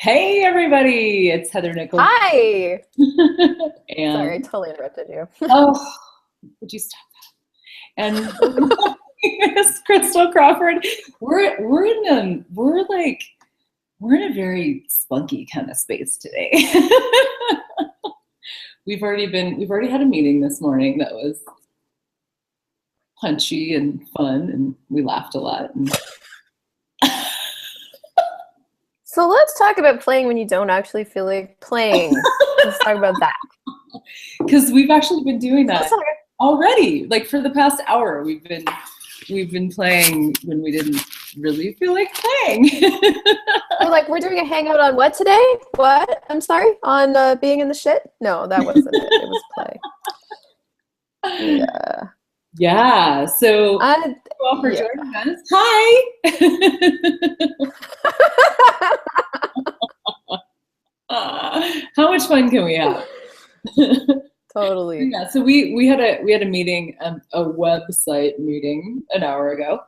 Hey everybody, it's Heather Nichols. Hi. And Sorry, I totally interrupted you. oh, would you stop that? And it's Christel Crawford. We're in a very spunky kind of space today. we've already had a meeting this morning that was punchy and fun, and we laughed a lot. And So let's talk about playing when you don't actually feel like playing. Let's talk about that. Because we've actually been doing that already. Like for the past hour, we've been playing when we didn't really feel like playing. We're doing a hangout on what today? What? I'm sorry? On being in the shit? No, that wasn't it. It was play. Yeah. Yeah. So thank you all for joining us. Hi. How much fun can we have? Totally. Yeah. So we had a meeting, a website meeting an hour ago,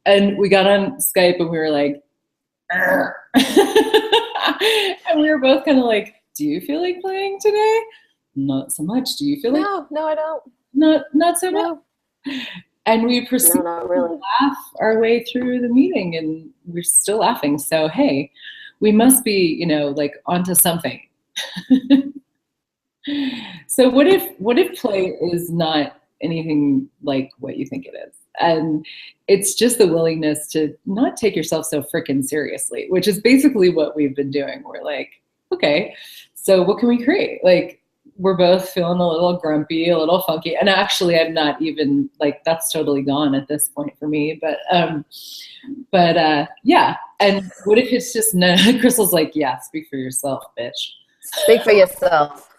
and we got on Skype and we were like, and we were both kind of like, "Do you feel like playing today?" Not so much. Do you feel like? No, I don't. Not so much. And we proceeded to laugh our way through the meeting, and we're still laughing. So hey, we must be, like onto something. So what if play is not anything like what you think it is? And it's just the willingness to not take yourself so freaking seriously, which is basically what we've been doing. We're like, okay, so what can we create? Like, we're both feeling a little grumpy, a little funky. And actually, I'm not even like, that's totally gone at this point for me. But yeah. And what if it's just no? Crystal's like, yeah, speak for yourself, bitch. Speak for yourself.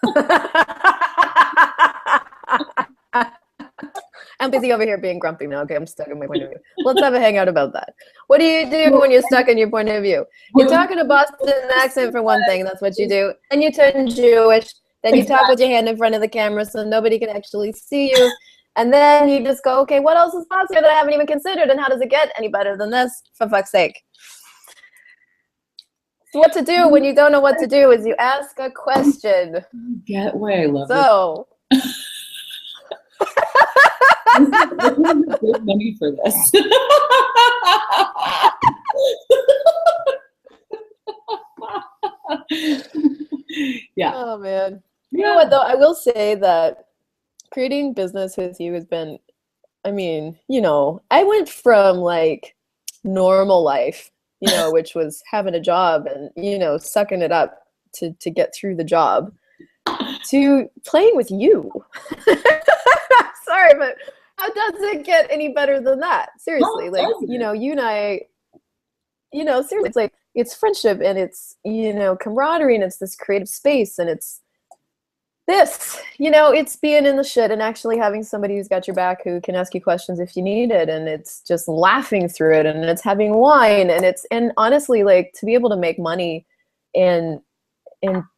I'm busy over here being grumpy now. Okay, I'm stuck in my point of view. Let's have a hangout about that. What do you do when you're stuck in your point of view? You talk in a Boston accent for one thing. That's what you do. And you turn Jewish. Then you talk with your hand in front of the camera so nobody can actually see you. And then you just go, okay, what else is possible that I haven't even considered? And how does it get any better than this? For fuck's sake. So what to do when you don't know what to do is you ask a question. Get way, love so. Good money for this. Yeah. Oh man. You know what though? I will say that creating business with you has been, I went from like normal life, which was having a job and, sucking it up to get through the job, to playing with you. Sorry, but how does it get any better than that? Seriously, you and I, seriously, it's like, it's friendship and it's, camaraderie and it's this creative space and it's this, it's being in the shit and actually having somebody who's got your back who can ask you questions if you need it, and it's just laughing through it, and it's having wine, and honestly, like, to be able to make money and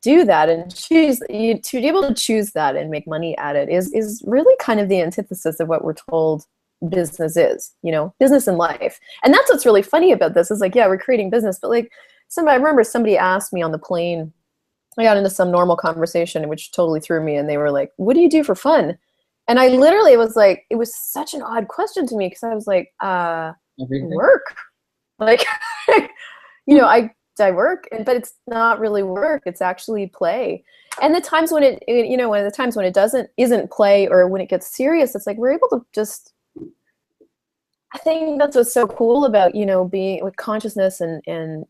do that and to be able to choose that and make money at it is really kind of the antithesis of what we're told business is, business in life. And that's what's really funny about this is like, yeah, we're creating business, but like I remember somebody asked me on the plane, I got into some normal conversation, which totally threw me, and they were like, what do you do for fun? And I literally was like, it was such an odd question to me because I was like, work. Like, I work, but it's not really work. It's actually play. And the times when it isn't play, or when it gets serious, it's like we're able to just. I think that's what's so cool about being with consciousness and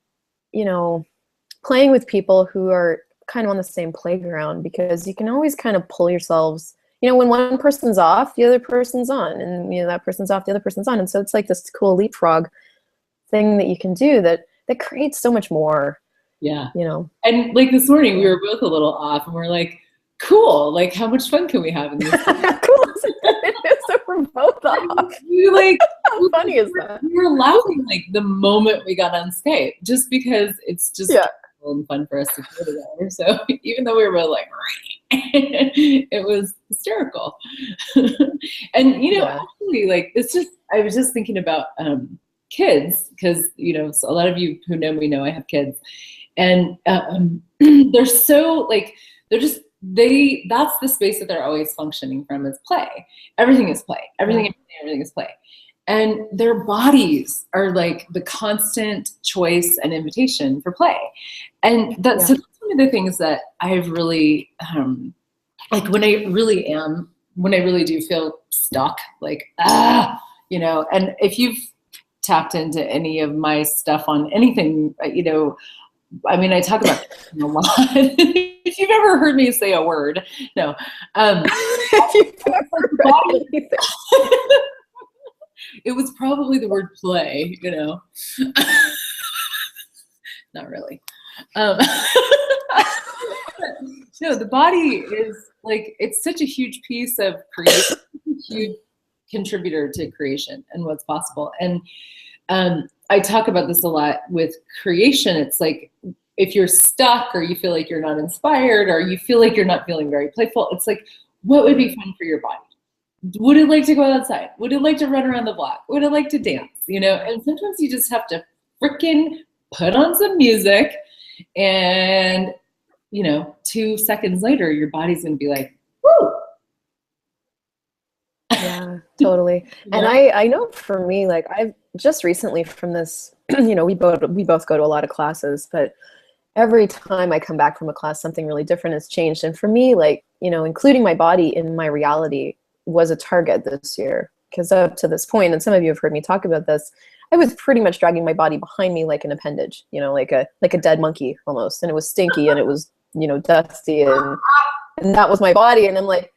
playing with people who are kind of on the same playground, because you can always kind of pull yourselves. When one person's off, the other person's on, and that person's off, the other person's on, and so it's like this cool leapfrog thing that you can do that creates so much more. Yeah. And like this morning, we were both a little off, and we're like, cool. Like, how much fun can we have in this? Cool. So we're both off. How funny is that? We were laughing like the moment we got on Skype, just because it's just cool and fun for us to go together. So even though we were both like, it was hysterical. And actually, like, I was just thinking about kids, because so a lot of you who know me know I have kids, And they're so like, that's the space that they're always functioning from, is play. Everything is play. Everything is play. And their bodies are like the constant choice and invitation for play. And so that's one of the things that I've really, like when I really do feel stuck, like, you know, and if you've tapped into any of my stuff on anything, you know, I mean, I talk about it a lot. If you've ever heard me say a word, no. It was probably the word play, you know. Not really. No, the body is like, it's such a huge piece of creation, huge contributor to creation and what's possible. And I talk about this a lot with creation. It's like, if you're stuck, or you feel like you're not inspired, or you feel like you're not feeling very playful, it's like, what would be fun for your body? Would it like to go outside? Would it like to run around the block? Would it like to dance? You know, and sometimes you just have to freaking put on some music, and, you know, 2 seconds later, your body's going to be like, woo. Yeah, totally. And I know for me, like, I've just recently from this, you know, we both go to a lot of classes, but every time I come back from a class, something really different has changed. And for me, like, you know, including my body in my reality was a target this year, because up to this point, and some of you have heard me talk about this, I was pretty much dragging my body behind me like an appendage, you know, like a dead monkey almost. And it was stinky, and it was, you know, dusty, and that was my body. And I'm like,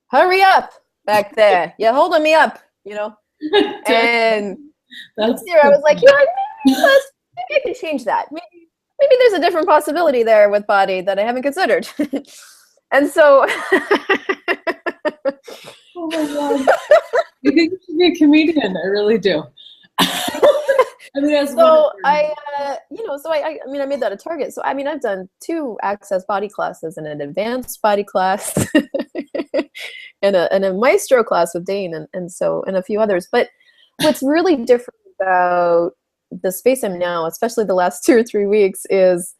hurry up back there. You're holding me up, you know? And this year I was like, you know, maybe I can change that. Maybe there's a different possibility there with body that I haven't considered. And so oh my God. I think you should be a comedian. I really do. I mean, so I mean, I made that a target. So I mean, I've done 2 access body classes and an advanced body class and a maestro class with Dane and a few others. But what's really different about the space I'm now, especially the last 2 or 3 weeks, is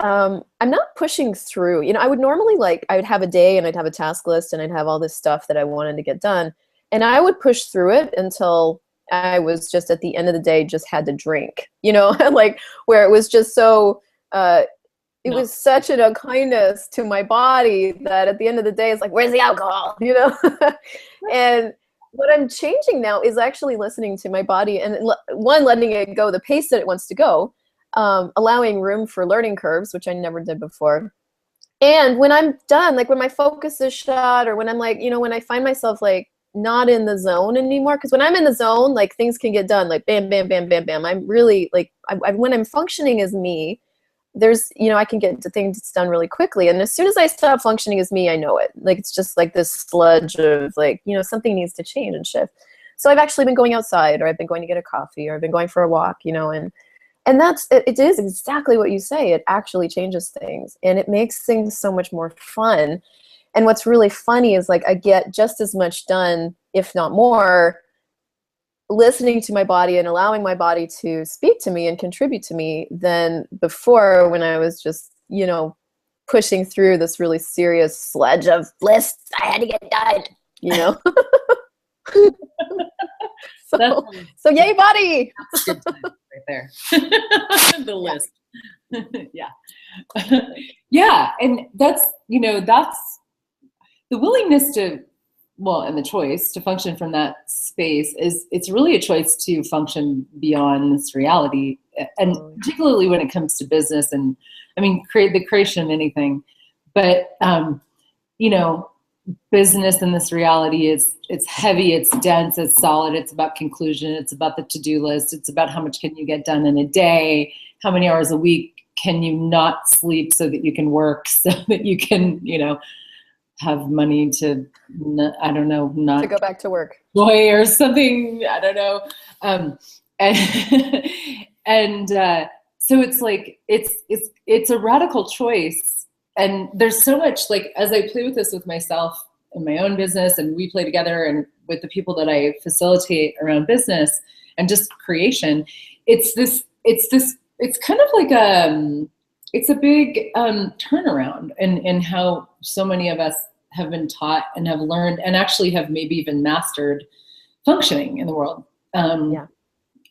I'm not pushing through. You know, I would normally, like, I would have a day and I'd have a task list and I'd have all this stuff that I wanted to get done. And I would push through it until I was just at the end of the day just had to drink, you know, like, where it was just so, it was such an unkindness to my body that at the end of the day, it's like, where's the alcohol, you know? And what I'm changing now is actually listening to my body and letting it go the pace that it wants to go, allowing room for learning curves, which I never did before. And when I'm done, like when my focus is shot, or when I'm like, you know, when I find myself like not in the zone anymore, because when I'm in the zone, like things can get done, like bam, bam, bam, bam, bam. I'm really like, when I'm functioning as me, there's, you know, I can get to things done really quickly. And as soon as I stop functioning as me, I know it. Like, it's just like this sludge of like, you know, something needs to change and shift. So I've actually been going outside, or I've been going to get a coffee, or I've been going for a walk, you know, and that's, it is exactly what you say. It actually changes things, and it makes things so much more fun. And what's really funny is, like, I get just as much done, if not more, listening to my body and allowing my body to speak to me and contribute to me than before, when I was just, you know, pushing through this really serious sledge of lists I had to get done, you know? So yay, body. That's good time right there. The list. Yeah. Yeah. And that's, you know, that's the willingness to, well, and the choice to function from that space is, it's really a choice to function beyond this reality. And particularly when it comes to business, and I mean, the creation of anything, but, you know, business in this reality is, it's heavy, it's dense, it's solid, it's about conclusion, it's about the to-do list, it's about how much can you get done in a day, how many hours a week can you not sleep so that you can work, so that you can, you know, have money to, I don't know, not to go back to work, joy or something, I don't know. And so it's like, it's a radical choice. And there's so much, like, as I play with this with myself in my own business, and we play together, and with the people that I facilitate around business and just creation, it's it's kind of like it's a big turnaround in how so many of us have been taught and have learned and actually have maybe even mastered functioning in the world.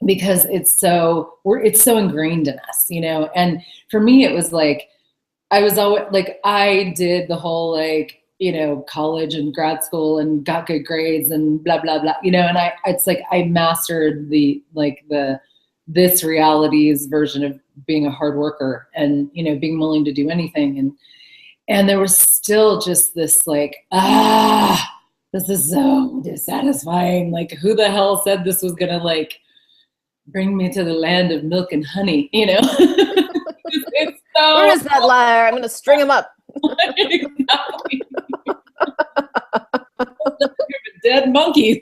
Because it's so ingrained in us, you know. And for me, it was like I was always like I did the whole like, you know, college and grad school and got good grades and blah blah blah, you know. And it's like I mastered this reality's version of being a hard worker and, you know, being willing to do anything. And there was still just this like, this is so dissatisfying. Like, who the hell said this was gonna like bring me to the land of milk and honey, you know? It's so, where is that liar? I'm gonna string him up. Exactly. Dead monkeys.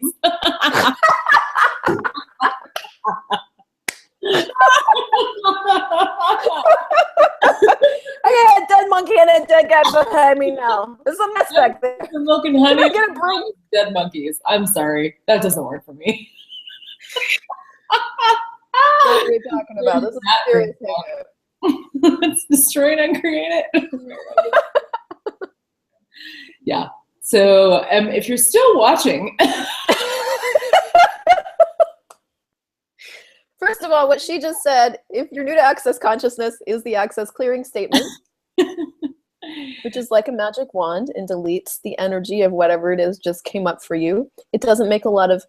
I got a dead monkey and a dead guy behind me now. There's a mess back there. The milk and honey. Get a broom. Dead monkeys. I'm sorry. That doesn't work for me. What are you talking about? This is a serious thing. Let's destroy and uncreate it. Yeah. So if you're still watching. First of all, what she just said, if you're new to Access Consciousness, is the Access Clearing Statement, which is like a magic wand and deletes the energy of whatever it is just came up for you. It doesn't make a lot of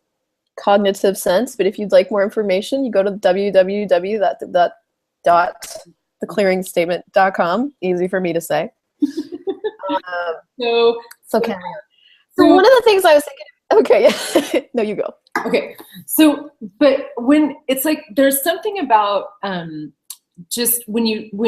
cognitive sense, but if you'd like more information, you go to www.theclearingstatement.com. Easy for me to say. So one of the things I was thinking, okay, no, you go. Okay, so, but when it's like, there's something about just when you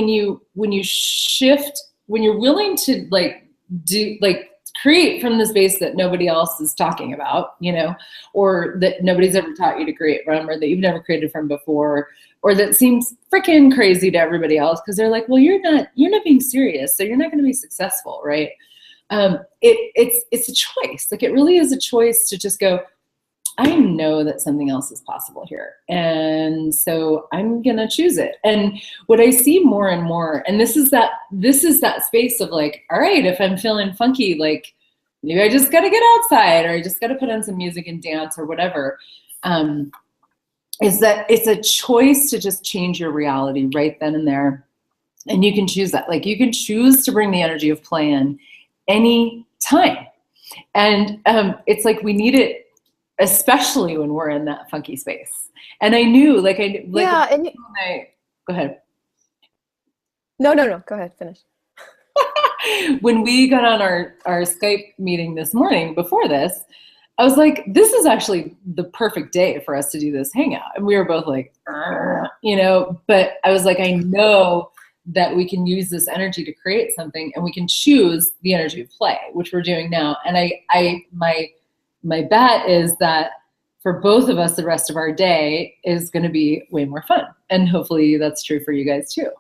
shift, when you're willing to like do, like create from the space that nobody else is talking about, you know, or that nobody's ever taught you to create from, or that you've never created from before, or that seems freaking crazy to everybody else because they're like, well, you're not being serious, so you're not going to be successful, right? It's a choice. Like, it really is a choice to just go, I know that something else is possible here. And so I'm going to choose it. And what I see more and more, and this is that space of like, all right, if I'm feeling funky, like maybe I just got to get outside, or I just got to put on some music and dance or whatever. Is that it's a choice to just change your reality right then and there. And you can choose that. Like, you can choose to bring the energy of play in any time. And it's like, we need it, especially when we're in that funky space. And I knew, go ahead. No, go ahead, finish. When we got on our Skype meeting this morning before this, I was like, this is actually the perfect day for us to do this hangout. And we were both like, you know, but I was like, I know that we can use this energy to create something, and we can choose the energy of play, which we're doing now. And my bet is that for both of us, the rest of our day is going to be way more fun. And hopefully that's true for you guys too.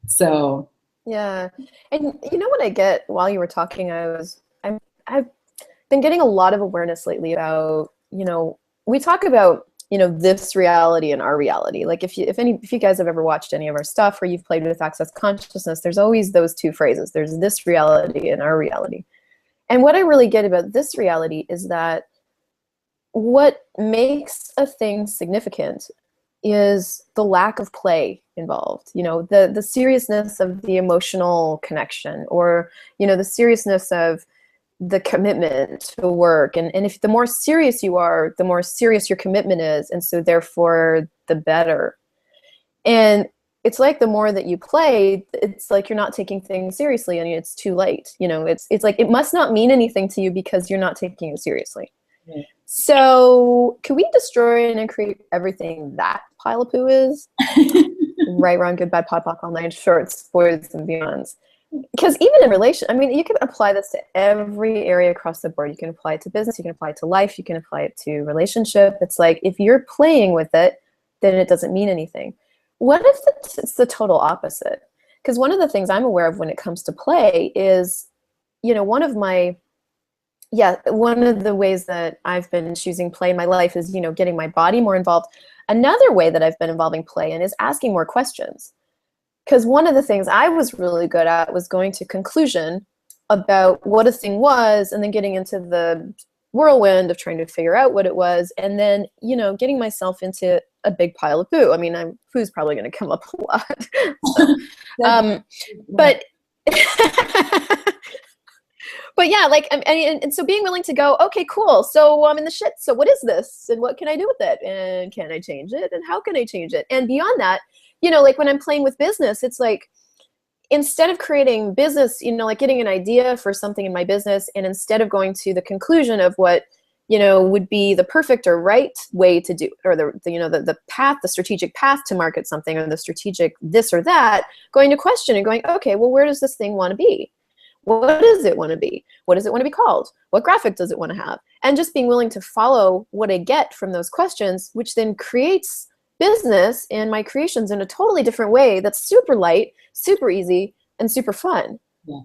So. Yeah. And you know what I get while you were talking, I've been getting a lot of awareness lately about, you know, we talk about, you know, this reality and our reality. Like, if you guys have ever watched any of our stuff, or you've played with Access Consciousness, there's always those two phrases. There's this reality and our reality. And what I really get about this reality is that what makes a thing significant is the lack of play involved. You know, the seriousness of the emotional connection, or, you know, the seriousness of the commitment to work. And if the more serious you are, the more serious your commitment is. And so therefore the better. And it's like, the more that you play, it's like you're not taking things seriously, and it's too late. You know, it's like, it must not mean anything to you because you're not taking it seriously. Yeah. So can we destroy and create everything that pile of poo is? Right, wrong, good, bad, pod, poc, all nine shorts, boys and beyonds. Because even in relation, I mean, you can apply this to every area across the board. You can apply it to business, you can apply it to life, you can apply it to relationship. It's like, if you're playing with it, then it doesn't mean anything. What if it's the total opposite? Because one of the things I'm aware of when it comes to play is, you know, one of my yeah, one of the ways that I've been choosing play in my life is, getting my body more involved. Another way that I've been involving play in is asking more questions. Because one of the things I was really good at was going to conclusion about what a thing was, and then getting into the whirlwind of trying to figure out what it was, and then, getting myself into a big pile of poo. I mean, poo's probably going to come up a lot. So, but but yeah, like, and so being willing to go, okay, cool. So I'm in the shit. So what is this? And what can I do with it? And can I change it? And how can I change it? And beyond that, like when I'm playing with business, it's like, instead of creating business, like getting an idea for something in my business, and instead of going to the conclusion of what, would be the perfect or right way to do, or the path, the strategic path to market something, or the strategic this or that, going to question and going, okay, well, where does this thing want to be? What does it want to be? What does it want to be called? What graphic does it want to have? And just being willing to follow what I get from those questions, which then creates business and my creations in a totally different way that's super light, super easy, and super fun. Yeah.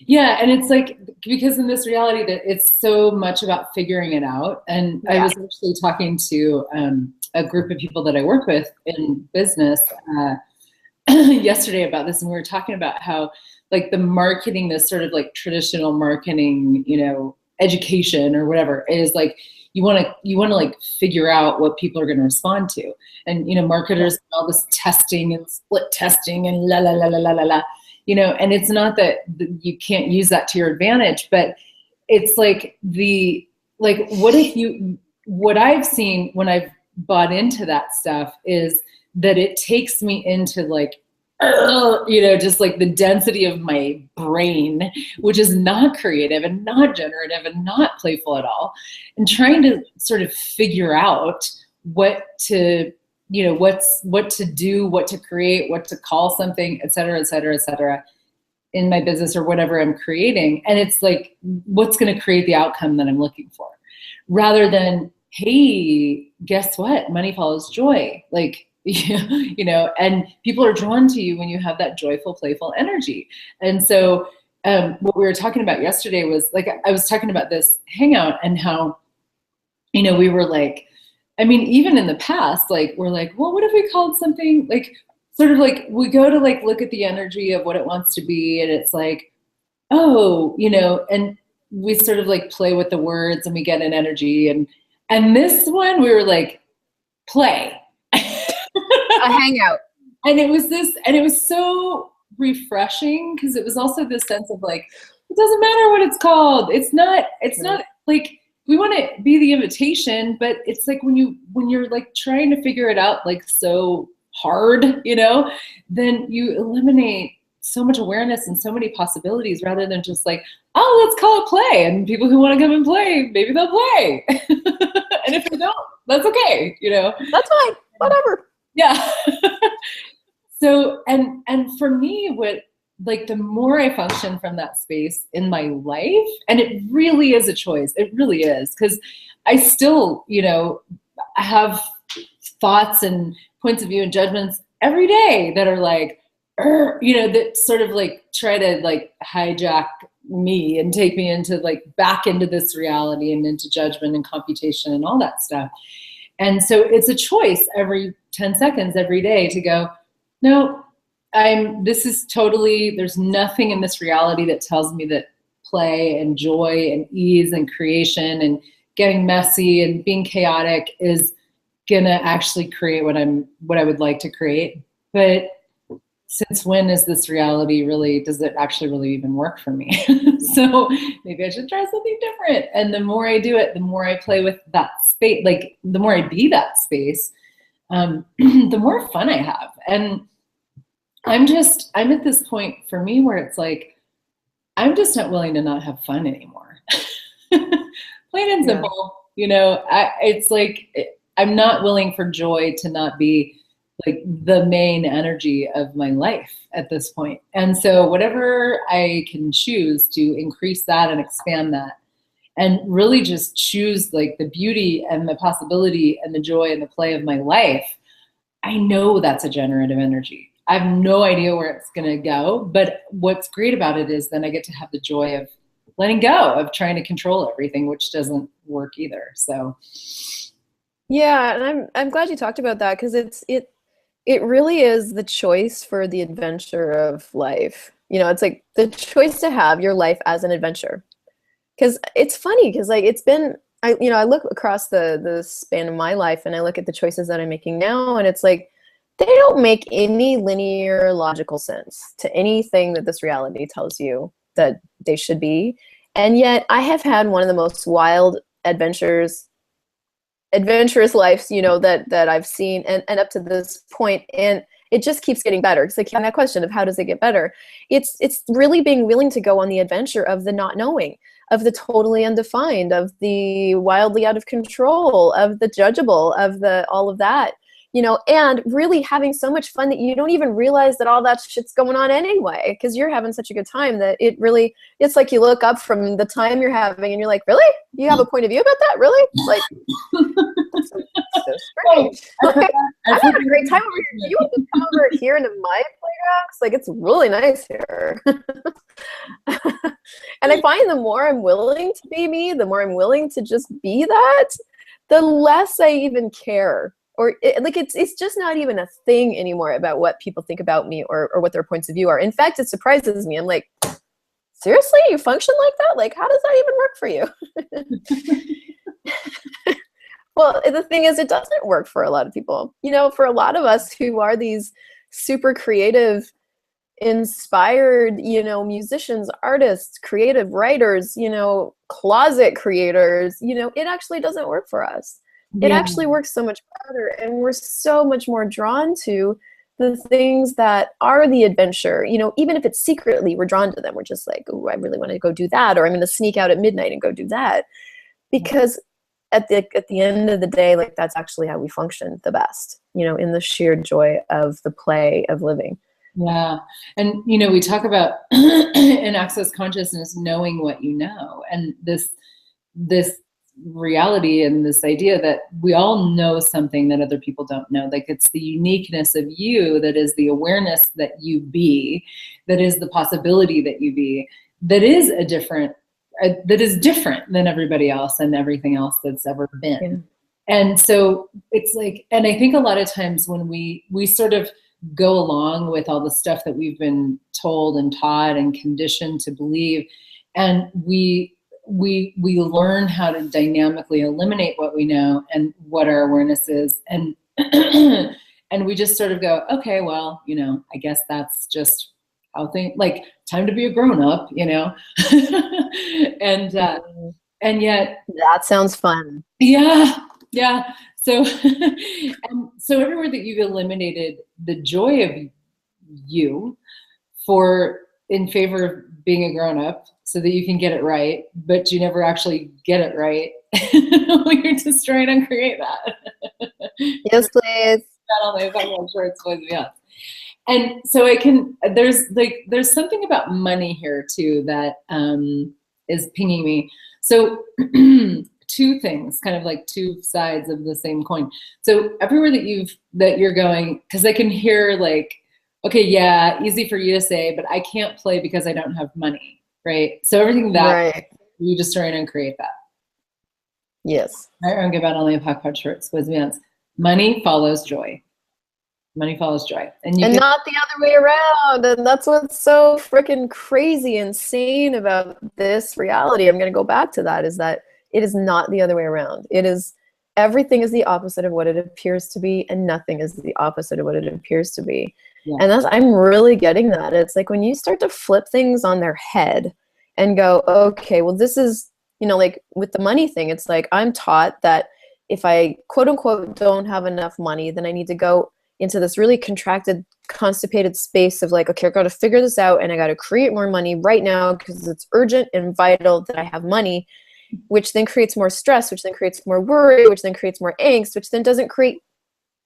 Yeah, and it's like, because in this reality that it's so much about figuring it out. And I was actually talking to a group of people that I work with in business yesterday about this, and we were talking about how, like, the marketing, this sort of like traditional marketing, education or whatever, is like, you want to like figure out what people are going to respond to. And, marketers, all this testing and split testing and la, la, la, la, la, la, la, and it's not that you can't use that to your advantage, but it's like what I've seen when I've bought into that stuff is that it takes me into like, just like the density of my brain, which is not creative and not generative and not playful at all, and trying to sort of figure out what to, what to do, what to create, what to call something, et cetera, et cetera, et cetera, in my business or whatever I'm creating. And it's like, what's going to create the outcome that I'm looking for, rather than, hey, guess what? Money follows joy. Like, and people are drawn to you when you have that joyful, playful energy. And so what we were talking about yesterday was, like, I was talking about this Hangout and how, we were like, I mean, even in the past, like, we're like, well, what if we called something, like, sort of like, we go to like look at the energy of what it wants to be, and it's like, oh, and we sort of like play with the words and we get an energy. And this one, we were like, play. A hangout. And it was so refreshing, because it was also this sense of like, it doesn't matter what it's called. It's not like, we want to be the invitation, but it's like when you're like trying to figure it out, like, so hard, then you eliminate so much awareness and so many possibilities, rather than just like, oh, let's call it play. And people who want to come and play, maybe they'll play. And if they don't, that's okay. That's fine. Whatever. Yeah. So, and for me, what, like, the more I function from that space in my life, and it really is a choice. It really is. Because I still, I have thoughts and points of view and judgments every day that are like, that sort of like try to like hijack me and take me into like back into this reality and into judgment and computation and all that stuff. And so it's a choice every 10 seconds, every day, to go, no, there's nothing in this reality that tells me that play and joy and ease and creation and getting messy and being chaotic is gonna actually create what I would like to create. But since when is this reality really, does it actually really even work for me? So maybe I should try something different. And the more I do it, the more I play with that space, like the more I be that space, the more fun I have. And I'm at this point for me where it's like, I'm just not willing to not have fun anymore. Plain and simple, it's like, I'm not willing for joy to not be like the main energy of my life at this point. And so whatever I can choose to increase that and expand that, and really just choose like the beauty and the possibility and the joy and the play of my life, I know that's a generative energy. I have no idea where it's going to go, but what's great about it is then I get to have the joy of letting go of trying to control everything, which doesn't work either. So Yeah, and I'm glad you talked about that because it really is the choice for the adventure of life. You know, it's like the choice to have your life as an adventure. Because it's funny because like it's been I look across the span of my life and I look at the choices that I'm making now and it's like they don't make any linear logical sense to anything that this reality tells you that they should be. And yet I have had one of the most wild adventurous lives, you know, that I've seen and up to this point, and it just keeps getting better. It's like that question of how does it get better? It's really being willing to go on the adventure of the not knowing, of the totally undefined, of the wildly out of control, of the judgeable, of the all of that, you know, and really having so much fun that you don't even realize that all that shit's going on anyway, because you're having such a good time that it's like you look up from the time you're having and you're like, really? You have a point of view about that? Really? Like, that's so strange. Like, I'm having a great time over here. Do you want to come over here into my playground? Like, it's really nice here. And I find the more I'm willing to be me, the more I'm willing to just be that, the less I even care. Or it's just not even a thing anymore about what people think about me or what their points of view are. In fact, it surprises me. I'm like, seriously, you function like that? Like, how does that even work for you? Well, the thing is, it doesn't work for a lot of people. You know, for a lot of us who are these super creative, inspired, you know, musicians, artists, creative writers, you know, closet creators, you know, it actually doesn't work for us. It actually works so much better, and we're so much more drawn to the things that are the adventure. You know, even if it's secretly, we're drawn to them. We're just like, oh, I really want to go do that, or I'm going to sneak out at midnight and go do that, because at the end of the day, like that's actually how we function the best. You know, in the sheer joy of the play of living. Yeah, and you know, we talk about in Access Consciousness knowing what you know, and this reality and this idea that we all know something that other people don't know. Like it's the uniqueness of you that is the awareness that you be, that is the possibility that you be, that is that is different than everybody else and everything else that's ever been. Yeah. And so it's like, and I think a lot of times when we sort of go along with all the stuff that we've been told and taught and conditioned to believe, and we learn how to dynamically eliminate what we know and what our awareness is. And, and we just sort of go, okay, well, you know, I guess that's just how things, like time to be a grown up, you know? And yet that sounds fun. Yeah. Yeah. So, and so everywhere that you've eliminated the joy of you in favor of being a grown up, so that you can get it right, but you never actually get it right. You're just trying to create that. Yes, please. And so there's something about money here too that is pinging me. So two things, kind of like two sides of the same coin. So everywhere that you're going, because I can hear like, okay, yeah, easy for you to say, but I can't play because I don't have money. Right. So everything that you just try and create that. Yes. I don't give out only a pack shirts with me. Money follows joy. Money follows joy. And not the other way around. And that's what's so freaking crazy, insane about this reality. I'm going to go back to that, is that it is not the other way around. It is, everything is the opposite of what it appears to be, and nothing is the opposite of what it appears to be. Yeah. And I'm really getting that. It's like when you start to flip things on their head and go, okay, well, this is, you know, like with the money thing, it's like I'm taught that if I quote unquote don't have enough money, then I need to go into this really contracted, constipated space of like, okay, I got to figure this out and I got to create more money right now because it's urgent and vital that I have money, which then creates more stress, which then creates more worry, which then creates more angst, which then doesn't create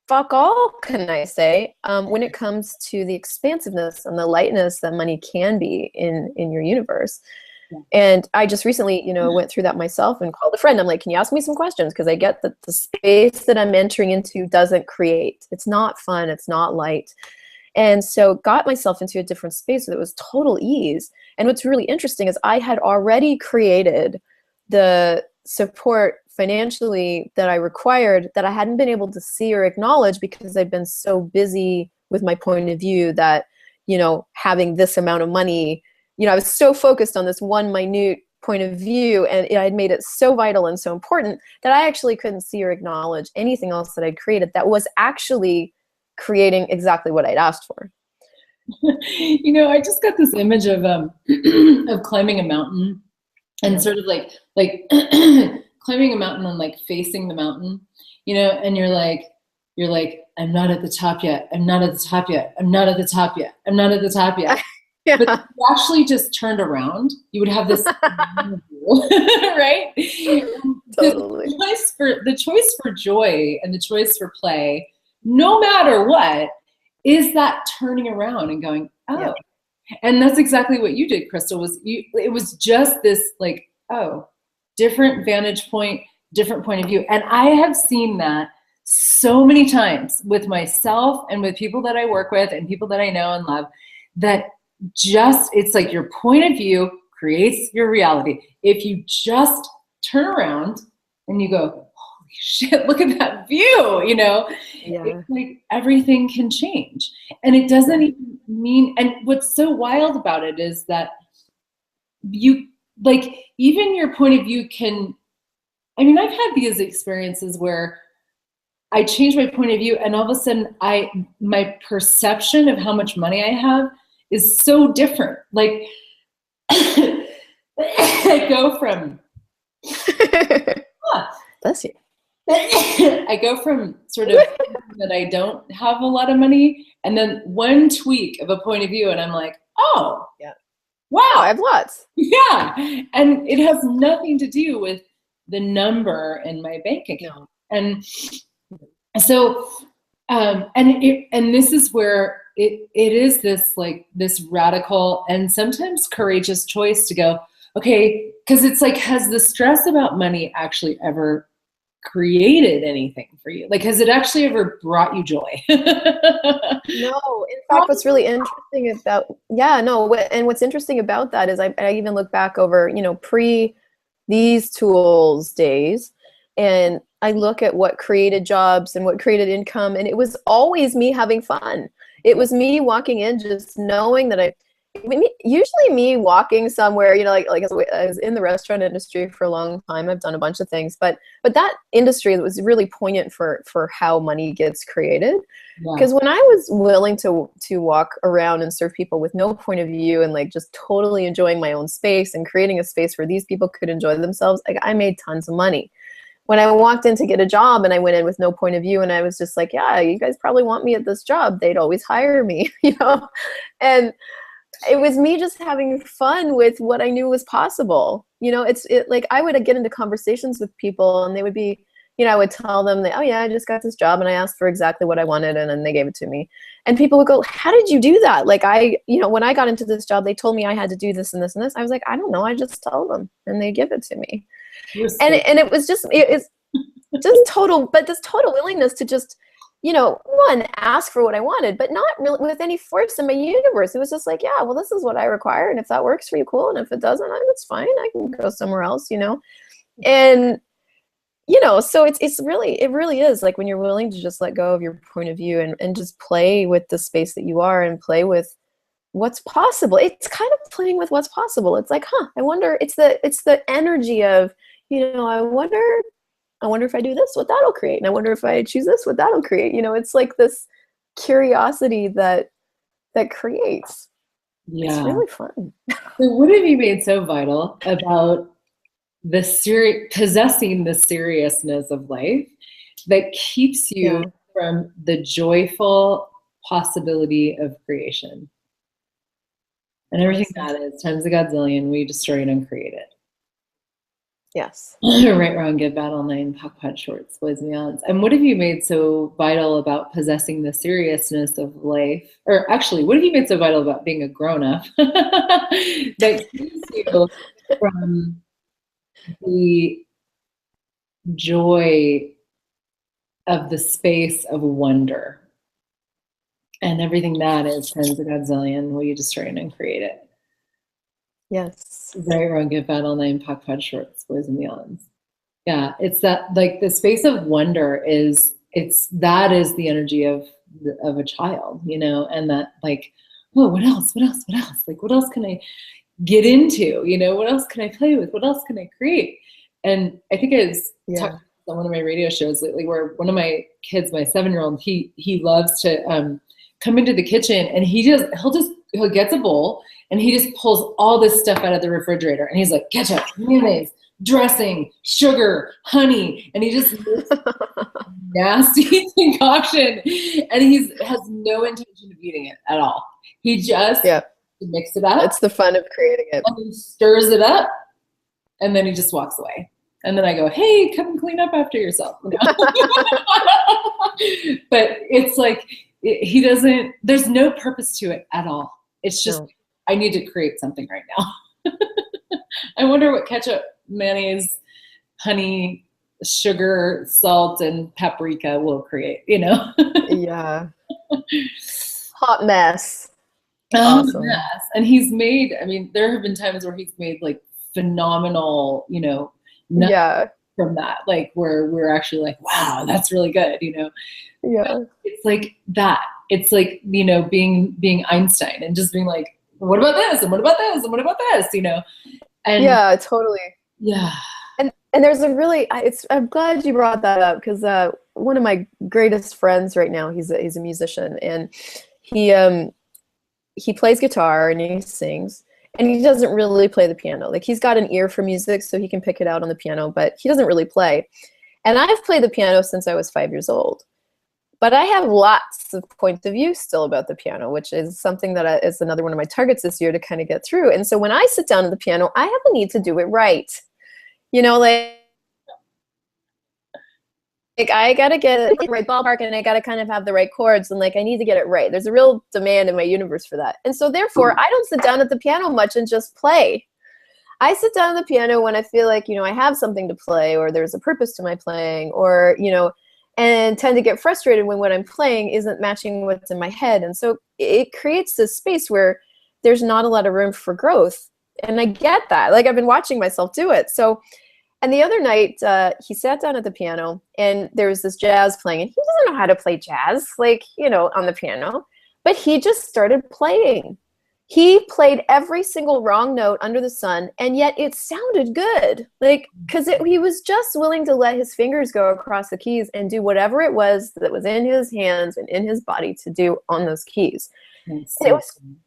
fuck all, can I say, when it comes to the expansiveness and the lightness that money can be in your universe. Yeah. And I just recently, you know, went through that myself and called a friend. I'm like, can you ask me some questions? Because I get that the space that I'm entering into doesn't create. It's not fun. It's not light. And so got myself into a different space that was total ease. And what's really interesting is I had already created the support financially that I required that I hadn't been able to see or acknowledge because I'd been so busy with my point of view that, having this amount of money, I was so focused on this one minute point of view, and I had made it so vital and so important that I actually couldn't see or acknowledge anything else that I'd created that was actually creating exactly what I'd asked for. I just got this image of of climbing a mountain, and sort of like climbing a mountain and like facing the mountain, and you're like, I'm not at the top yet. I'm not at the top yet. I'm not at the top yet. I'm not at the top yet. Yeah. But if you actually just turned around, you would have this, right? Totally. The choice for joy and the choice for play, no matter what, is that turning around and going, oh. Yeah. And that's exactly what you did, Christel. It was just this like, oh, different vantage point, different point of view. And I have seen that so many times with myself and with people that I work with and people that I know and love, that it's like your point of view creates your reality. If you just turn around and you go, holy shit, look at that view, Yeah. It's like everything can change. And it doesn't even mean, and what's so wild about it is that even your point of view I've had these experiences where I change my point of view and all of a sudden my perception of how much money I have is so different. Like I go from bless you. I go from sort of that I don't have a lot of money, and then one tweak of a point of view and I'm like, oh yeah, wow, I have lots. Yeah. And it has nothing to do with the number in my bank account. No. And so, and this is where it is this radical and sometimes courageous choice to go, okay, because it's like, has the stress about money actually ever created anything for you? Like, has it actually ever brought you joy? No. In fact, what's really interesting about, and what's interesting about that is I even look back over, pre these tools days, and I look at what created jobs and what created income, and it was always me having fun. It was me walking in just knowing that usually me walking somewhere, like I was in the restaurant industry for a long time. I've done a bunch of things, but that industry was really poignant for how money gets created. Because when I was willing to walk around and serve people with no point of view and like just totally enjoying my own space and creating a space where these people could enjoy themselves, like I made tons of money. When I walked in to get a job and I went in with no point of view and I was just like, yeah, you guys probably want me at this job, they'd always hire me, and it was me just having fun with what I knew was possible. It's like I would get into conversations with people and they would be, I would tell them that, oh yeah, I just got this job and I asked for exactly what I wanted and then they gave it to me. And people would go, how did you do that? Like when I got into this job, they told me I had to do this and this and this. I was like, I don't know. I just tell them and they give it to me. And it was just, it's just this total willingness to just, one, ask for what I wanted, but not really with any force in my universe. It was just like, yeah, well, this is what I require. And if that works for you, cool. And if it doesn't, that's fine. I can go somewhere else, and, so it really is like when you're willing to just let go of your point of view and just play with the space that you are and play with what's possible. It's kind of playing with what's possible. It's like, I wonder, it's the energy of, I wonder if I do this, what that'll create. And I wonder if I choose this, what that'll create. It's like this curiosity that creates. Yeah. It's really fun. So what have you made so vital about possessing the seriousness of life that keeps you from the joyful possibility of creation? And everything that is, times a godzillion, we destroy and uncreate it. Yes. Right, wrong, good, bad, all nine, puck, punch, shorts, boys, and beyonds. And what have you made so vital about possessing the seriousness of life? Or actually, what have you made so vital about being a grown-up that keeps you from the joy of the space of wonder? And everything that is times a godzillion, will you destroy it and create it? Yes. Right, wrong, good, bad, all nine, pock, pod, shorts, boys and beyonds. Yeah, it's that, like, the space of wonder is, that is the energy of a child, you know, and that, like, oh, what else? What else? What else? Like, what else can I get into? You know, what else can I play with? What else can I create? And I think I was talking on one of my radio shows lately, where one of my kids, my 7-year-old, he loves to come into the kitchen, and he'll get a bowl, and he just pulls all this stuff out of the refrigerator, and he's like, ketchup, mayonnaise, dressing, sugar, honey, and he just nasty concoction, and has no intention of eating it at all. He just mixed it up. It's the fun of creating it. And he stirs it up, and then he just walks away. And then I go, hey, come clean up after yourself. You know? But it's like, he doesn't, there's no purpose to it at all. It's just, I need to create something right now. I wonder what ketchup, mayonnaise, honey, sugar, salt, and paprika will create, you know? Yeah. Hot mess. Awesome. Mess. And he's made, I mean, there have been times where he's made like phenomenal, you know, from that, like where we're actually like, wow, that's really good, you know? Yeah. But it's like that. It's like, you know, being Einstein and just being like, what about this? And what about this? And what about this? You know? And yeah, totally. Yeah. And there's a really, I'm glad you brought that up, because one of my greatest friends right now, he's a musician, and he plays guitar and he sings, and he doesn't really play the piano. Like, he's got an ear for music, so he can pick it out on the piano, but he doesn't really play. And I've played the piano since I was 5 years old. But I have lots of points of view still about the piano, which is something that is another one of my targets this year to kind of get through. And so when I sit down at the piano, I have a need to do it right. You know, like I got to get it in the right ballpark, and I got to kind of have the right chords, and like I need to get it right. There's a real demand in my universe for that. And so therefore, I don't sit down at the piano much and just play. I sit down at the piano when I feel like, you know, I have something to play, or there's a purpose to my playing, or, you know, and tend to get frustrated when what I'm playing isn't matching what's in my head. And so it creates this space where there's not a lot of room for growth. And I get that. Like, I've been watching myself do it. So, and the other night, he sat down at the piano, and there was this jazz playing, and he doesn't know how to play jazz, like, you know, on the piano, but he just started playing. He played every single wrong note under the sun, and yet it sounded good. Like, because he was just willing to let his fingers go across the keys and do whatever it was that was in his hands and in his body to do on those keys. So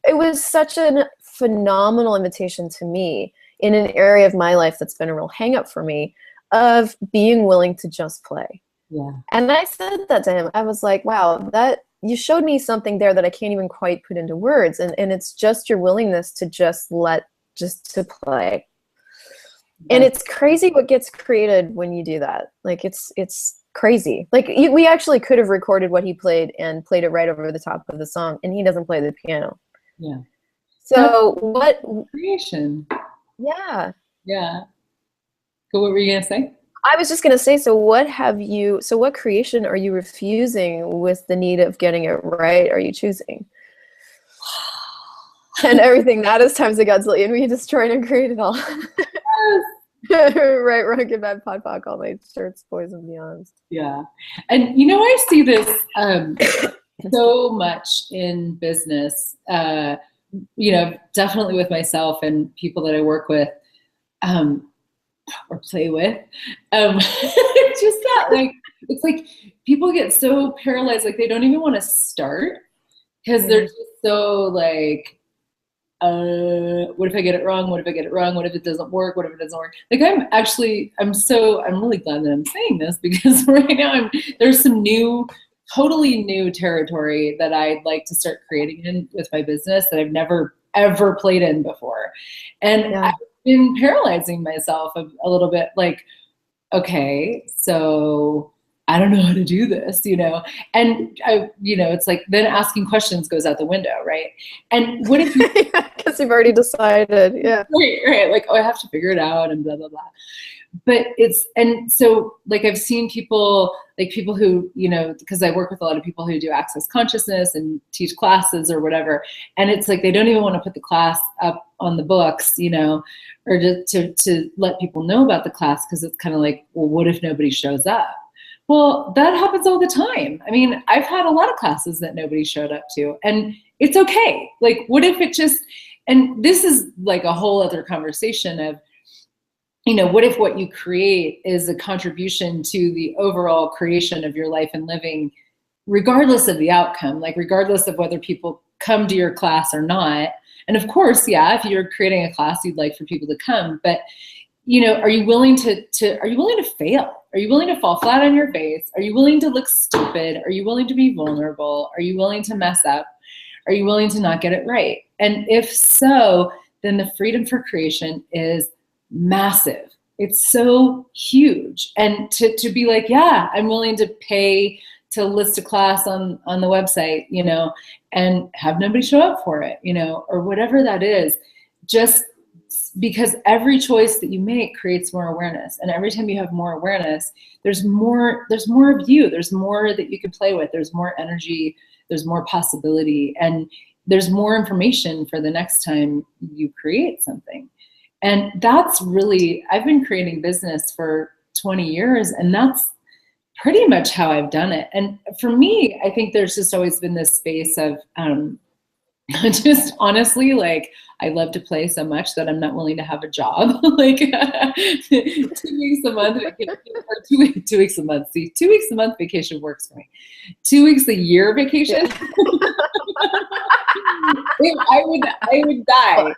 it was such a phenomenal invitation to me in an area of my life that's been a real hang up for me, of being willing to just play. Yeah. And I said that to him. I was like, wow, that you showed me something there that I can't even quite put into words. And it's just your willingness to just to play. Yeah. And it's crazy what gets created when you do that. Like, it's crazy. Like, we actually could have recorded what he played and played it right over the top of the song, and he doesn't play the piano. Yeah. So what creation? Yeah. Yeah. So what were you gonna say? I was just going to say, so what creation are you refusing with the need of getting it right? Are you choosing? And everything that is times a godzillion. We destroy and create it all. Yes. Right, wrong, good, bad, pod, poc, all night, shirts, boys and beyonds. Yeah. And, you know, I see this so much in business, you know, definitely with myself and people that I work with. Or play with, just that, like, it's like people get so paralyzed, like they don't even want to start, because they're just so like, what if I get it wrong? What if I get it wrong? What if it doesn't work? What if it doesn't work? Like, I'm really glad that I'm saying this, because right now there's some totally new territory that I'd like to start creating in with my business that I've never ever played in before. And I've been paralyzing myself a little bit, like, okay, so I don't know how to do this, you know? And it's like, then asking questions goes out the window, right? And what if you, Because you've already decided. Yeah. right, like, oh, I have to figure it out and blah, blah, blah. But and so like I've seen people, like people who, because I work with a lot of people who do access consciousness and teach classes or whatever. And it's like, they don't even want to put the class up on the books, or to let people know about the class. Cause it's kind of like, well, what if nobody shows up? Well, that happens all the time. I mean, I've had a lot of classes that nobody showed up to, and it's okay. Like, what if it just, and this is like a whole other conversation of, what if what you create is a contribution to the overall creation of your life and living, regardless of the outcome, like regardless of whether people come to your class or not. And of course, yeah, if you're creating a class, you'd like for people to come, but are you willing to fail? Are you willing to fall flat on your face? Are you willing to look stupid? Are you willing to be vulnerable? Are you willing to mess up? Are you willing to not get it right? And if so, then the freedom for creation is massive. It's so huge. And to be like, yeah, I'm willing to pay to list a class on the website, and have nobody show up for it, or whatever that is, just because every choice that you make creates more awareness. And every time you have more awareness, there's more of you, there's more that you can play with, there's more energy, there's more possibility, and there's more information for the next time you create something. And that's really, I've been creating business for 20 years, and that's pretty much how I've done it. And for me, I think there's just always been this space of just honestly, like, I love to play so much that I'm not willing to have a job. Like 2 weeks a month, or 2 weeks a month. See, 2 weeks a month vacation works for me. 2 weeks a year vacation, I would die.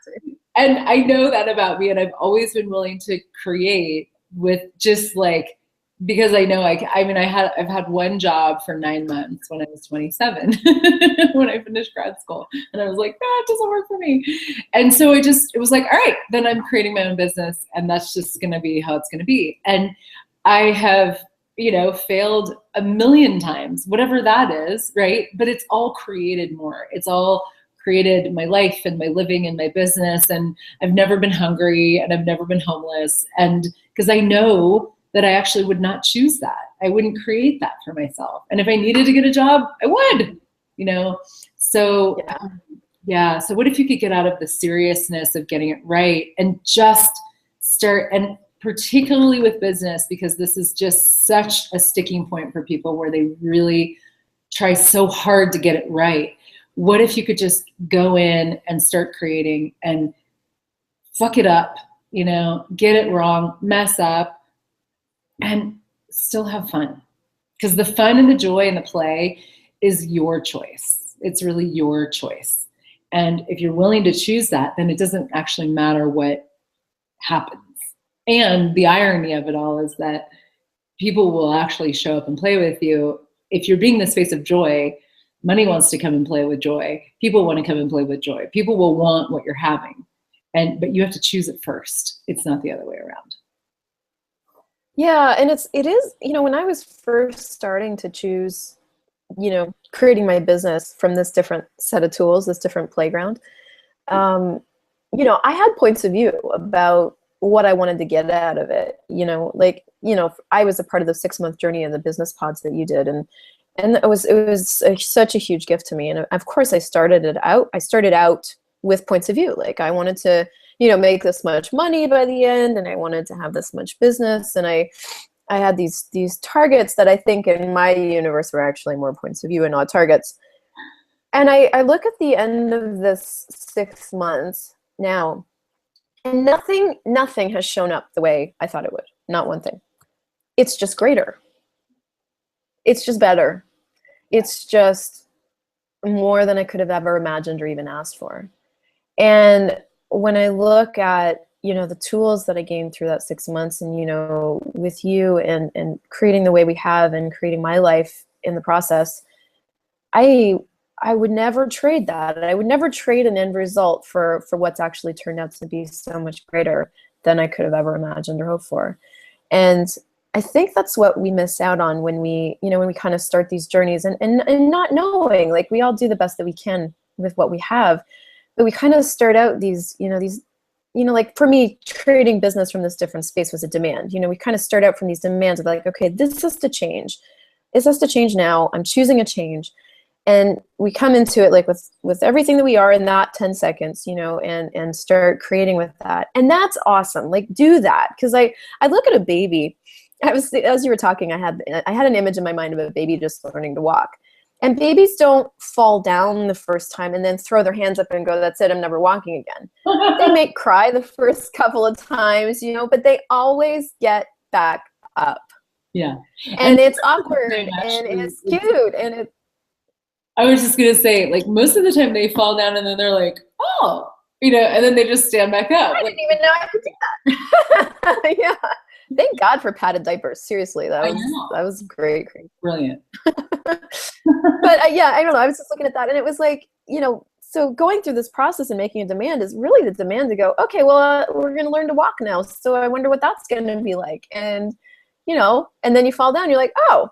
And I know that about me, and I've always been willing to create with just like, because I know I've had one job for 9 months when I was 27, when I finished grad school, and I was like, it doesn't work for me. And so it was like, all right, then I'm creating my own business, and that's just going to be how it's going to be. And I have, failed a million times, whatever that is, right? But it's all created more. It's all created my life and my living and my business. And I've never been hungry, and I've never been homeless. And because I know that I actually would not choose that. I wouldn't create that for myself. And if I needed to get a job, I would, So yeah. So what if you could get out of the seriousness of getting it right and just start, and particularly with business, because this is just such a sticking point for people where they really try so hard to get it right. What if you could just go in and start creating and fuck it up, get it wrong, mess up, and still have fun? Because the fun and the joy and the play is your choice. It's really your choice. And if you're willing to choose that, then it doesn't actually matter what happens. And the irony of it all is that people will actually show up and play with you. If you're being the space of joy, money wants to come and play with joy. People want to come and play with joy. People will want what you're having. But you have to choose it first. It's not the other way around. Yeah, and it is, when I was first starting to choose, creating my business from this different set of tools, this different playground, I had points of view about what I wanted to get out of it. I was a part of the 6-month journey in the business pods that you did, and it was such a huge gift to me. And of course, I started out with points of view. Like, I wanted to make this much money by the end, and I wanted to have this much business, and I had these targets that I think in my universe were actually more points of view and not targets. And I look at the end of this 6 months now, and nothing has shown up the way I thought it would. Not one thing. It's just greater. It's just better. It's just more than I could have ever imagined or even asked for. And when I look at, the tools that I gained through that 6 months, and, with you and creating the way we have and creating my life in the process, I would never trade that. I would never trade an end result for what's actually turned out to be so much greater than I could have ever imagined or hoped for. And I think that's what we miss out on when we, when we kind of start these journeys and not knowing, like we all do the best that we can with what we have, but we kind of start out these, like for me, creating business from this different space was a demand. We kind of start out from these demands of like, okay, this has to change. This has to change now. I'm choosing a change. And we come into it like with everything that we are in that 10 seconds, and start creating with that. And that's awesome. Like do that. Cause I look at a baby. As you were talking, I had an image in my mind of a baby just learning to walk. And babies don't fall down the first time and then throw their hands up and go, that's it, I'm never walking again. They may cry the first couple of times, but they always get back up. Yeah. And it's awkward and it's cute. And I was just going to say, like, most of the time they fall down and then they're like, oh, and then they just stand back up. I didn't even know I could do that. Yeah. Thank God for padded diapers. Seriously, that was great. Brilliant. But yeah, I don't know. I was just looking at that, and it was like, so going through this process and making a demand is really the demand to go, okay, well, we're going to learn to walk now. So I wonder what that's going to be like. And, and then you fall down, you're like, oh,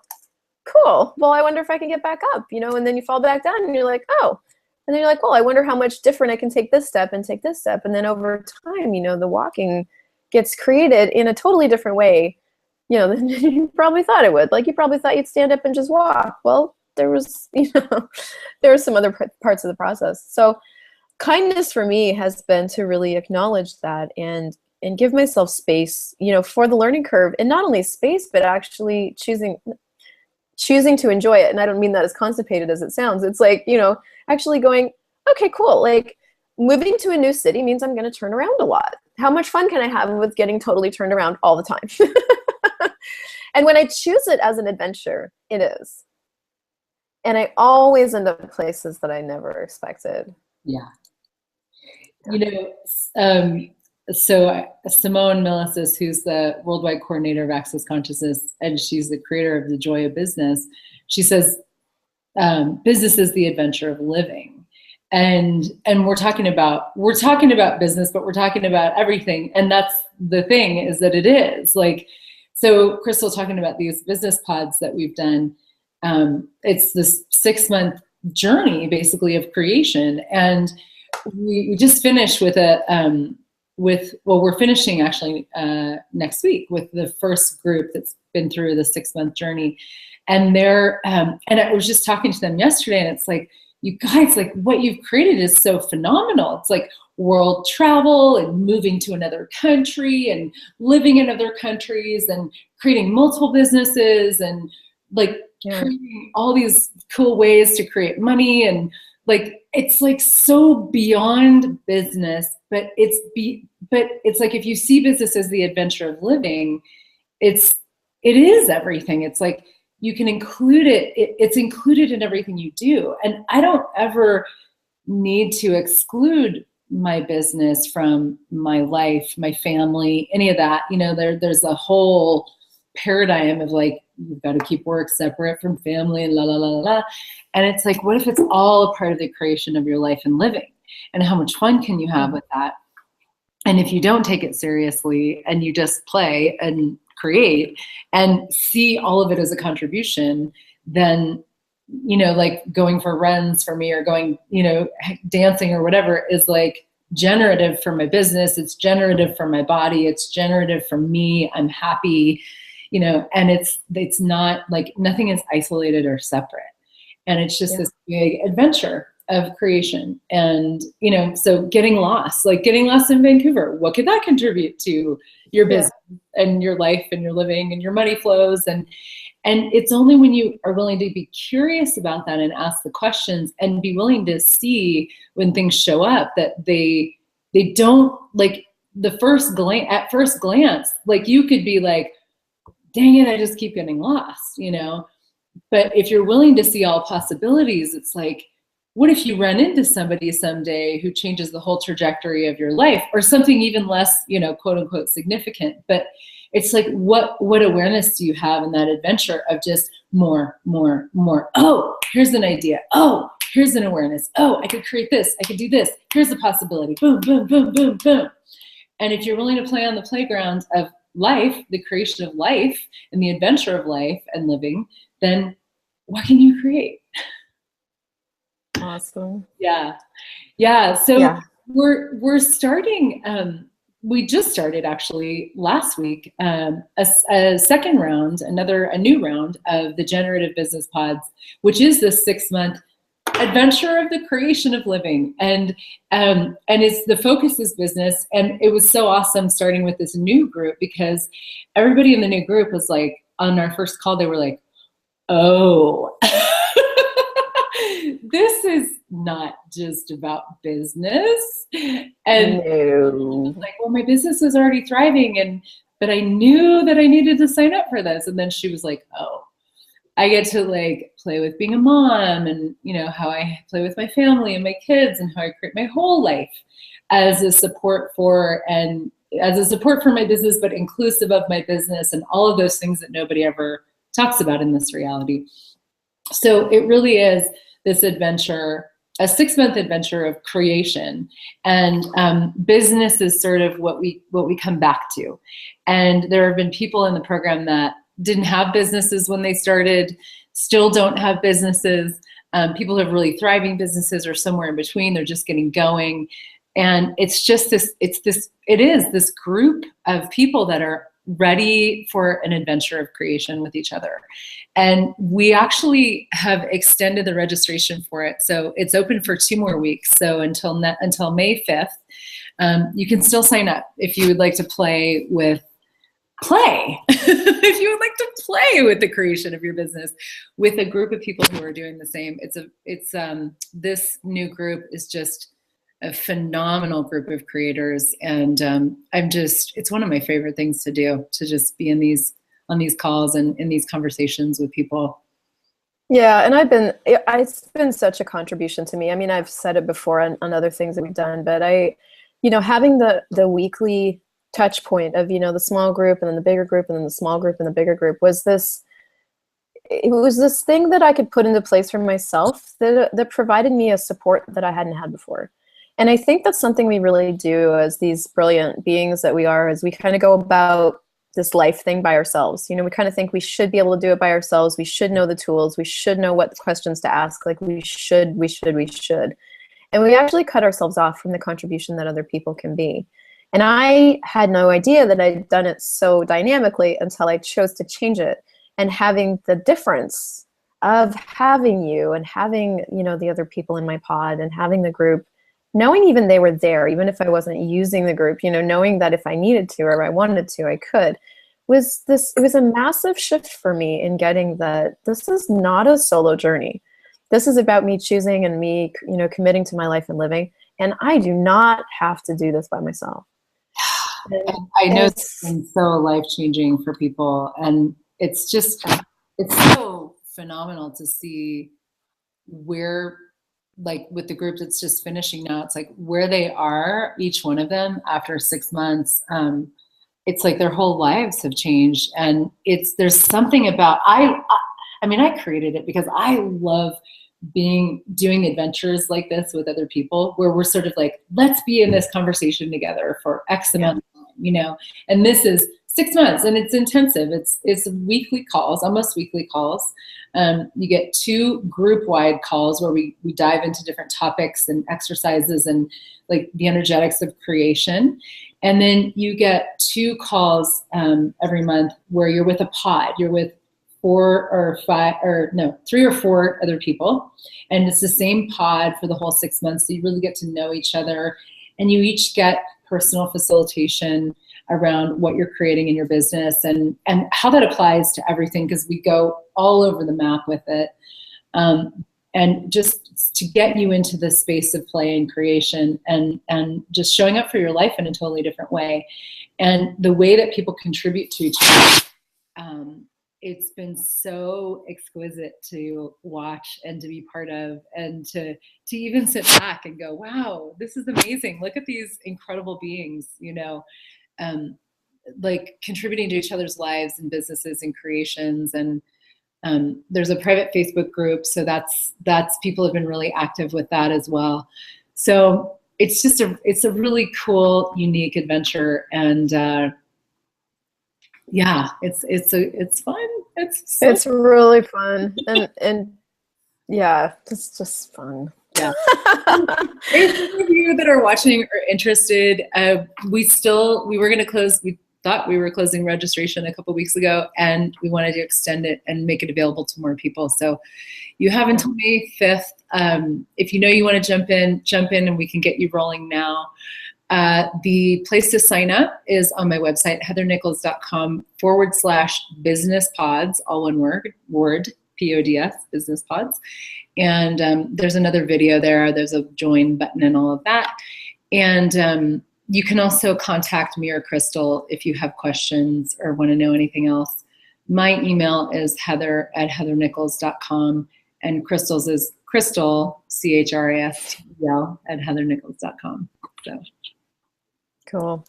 cool. Well, I wonder if I can get back up, and then you fall back down and you're like, oh, and then you're like, well, I wonder how much different I can take this step and take this step. And then over time, the walking gets created in a totally different way, than you probably thought it would. Like you probably thought you'd stand up and just walk. Well, there was, there were some other parts of the process. So kindness for me has been to really acknowledge that and give myself space, for the learning curve, and not only space, but actually choosing to enjoy it. And I don't mean that as constipated as it sounds. It's like, actually going, okay, cool. Like moving to a new city means I'm going to turn around a lot. How much fun can I have with getting totally turned around all the time? And when I choose it as an adventure, it is. And I always end up in places that I never expected. Yeah. So Simone Milasas, who's the worldwide coordinator of Access Consciousness, and she's the creator of The Joy of Business, she says, business is the adventure of living. And we're talking about business, but we're talking about everything. And that's the thing, is that it is like, so Christel talking about these business pods that we've done. It's this 6-month journey basically of creation. And we just finished with we're finishing actually next week with the first group that's been through the 6-month journey. And and I was just talking to them yesterday, and it's like, you guys, like what you've created is so phenomenal. It's like world travel and moving to another country and living in other countries and creating multiple businesses and like creating all these cool ways to create money. And like, it's like so beyond business, but it's like, if you see business as the adventure of living, it is everything. It's like, you can include it's included in everything you do. And I don't ever need to exclude my business from my life, my family, any of that. There's a whole paradigm of like, you've got to keep work separate from family and la, la, la, la, la. And it's like, what if it's all a part of the creation of your life and living? And how much fun can you have with that? And if you don't take it seriously and you just play and create and see all of it as a contribution, then, like going for runs for me or going, dancing or whatever is like generative for my business. It's generative for my body. It's generative for me. I'm happy, and it's not like nothing is isolated or separate. And it's just this big adventure of creation. And, so getting lost in Vancouver, what could that contribute to your business and your life and your living and your money flows? And it's only when you are willing to be curious about that and ask the questions and be willing to see when things show up that they don't, like at first glance, like you could be like, dang it, I just keep getting lost, but if you're willing to see all possibilities, it's like, what if you run into somebody someday who changes the whole trajectory of your life, or something even less, quote unquote significant? But it's like, what awareness do you have in that adventure of just more? Oh, here's an idea. Oh, here's an awareness. Oh, I could create this. I could do this. Here's a possibility. Boom, boom, boom, boom, boom. And if you're willing to play on the playground of life, the creation of life and the adventure of life and living, then what can you create? Awesome. Yeah. Yeah. So Yeah. we're starting, we just started actually last week, a second round, a new round of the Generative Business Pods, which is the 6-month adventure of the creation of living. And it's, the focus is business. And it was so awesome starting with this new group, because everybody in the new group was like, on our first call, they were like, oh, this is not just about business. And No. like, well, my business was already thriving, but I knew that I needed to sign up for this. And then she was like, oh, I get to like play with being a mom, and you know, how I play with my family and my kids, and how I create my whole life as a support for my business, but inclusive of my business, and all of those things that nobody ever talks about in this reality. So it really is this adventure, a 6-month adventure of creation, and business is sort of what we come back to. And there have been people in the program that didn't have businesses when they started, still don't have businesses. People who have really thriving businesses, or somewhere in between, they're just getting going. And it's just it is this group of people that are ready for an adventure of creation with each other. And we actually have extended the registration for it. So it's open for 2 more weeks. So until May 5th, you can still sign up if you would like to play if you would like to play with the creation of your business with a group of people who are doing the same. This new group is just a phenomenal group of creators, and it's one of my favorite things to do, to just be on these calls and in these conversations with people. Yeah, and it's been such a contribution to me. I mean, I've said it before on other things that we've done, but having the weekly touch point of, the small group and then the bigger group and then the small group and the bigger group was this thing that I could put into place for myself that provided me a support that I hadn't had before. And I think that's something we really do as these brilliant beings that we are, is we kind of go about this life thing by ourselves. We kind of think we should be able to do it by ourselves. We should know the tools. We should know what questions to ask. Like we should. And we actually cut ourselves off from the contribution that other people can be. And I had no idea that I'd done it so dynamically until I chose to change it. And having the difference of having you and having, the other people in my pod and having the group, knowing even they were there, even if I wasn't using the group, knowing that if I needed to or I wanted to, I could, it was a massive shift for me in getting that this is not a solo journey. This is about me choosing and me, committing to my life and living. And I do not have to do this by myself. And I know it's been so life-changing for people. And it's so phenomenal to see where, like with the group that's just finishing now, it's like where they are, each one of them after 6 months. It's like their whole lives have changed. And there's something about, I created it because I love doing adventures like this with other people, where we're sort of like, let's be in this conversation together for X amount of time, and this is 6 months, and it's intensive. It's weekly calls, almost weekly calls. You get 2 group-wide calls where we dive into different topics and exercises and like the energetics of creation. And then you get 2 calls every month where you're with a pod. You're with 3 or 4 other people. And it's the same pod for the whole 6 months. So you really get to know each other, and you each get personal facilitation around what you're creating in your business and how that applies to everything, because we go all over the map with it. And just to get you into the space of play and creation and just showing up for your life in a totally different way. And the way that people contribute to each other, it's been so exquisite to watch and to be part of, and to even sit back and go, wow, this is amazing. Look at these incredible beings, like contributing to each other's lives and businesses and creations. And there's a private Facebook group, so that's people have been really active with that as well. So it's a really cool, unique adventure, and Yeah, it's fun. It's so It's really fun. And yeah, it's just fun. yeah. If any of you that are watching are interested, we were going to close. We thought we were closing registration a couple weeks ago, and we wanted to extend it and make it available to more people. So you have until May 5th. If you know you want to jump in, and we can get you rolling now. The place to sign up is on my website, heathernichols.com/business pods, all one word, PODS, business pods. And there's another video there. There's a join button and all of that. And you can also contact me or Christel if you have questions or want to know anything else. My email is heather@heathernichols.com, and Christel's is Christel, CHRASTEL, @heathernichols.com. So. Cool.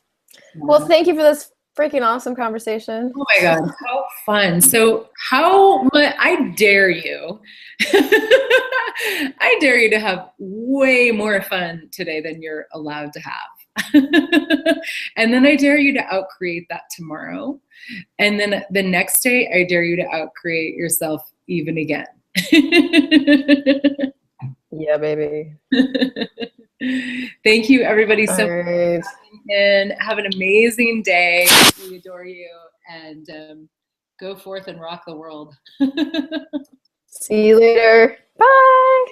Well, thank you for this freaking awesome conversation. Oh my God, how fun. So I dare you. I dare you to have way more fun today than you're allowed to have. And then I dare you to outcreate that tomorrow. And then the next day, I dare you to outcreate yourself even again. Yeah, baby. Thank you, everybody, so All much right. for coming in. Have an amazing day. We adore you, and go forth and rock the world. See you later. Bye.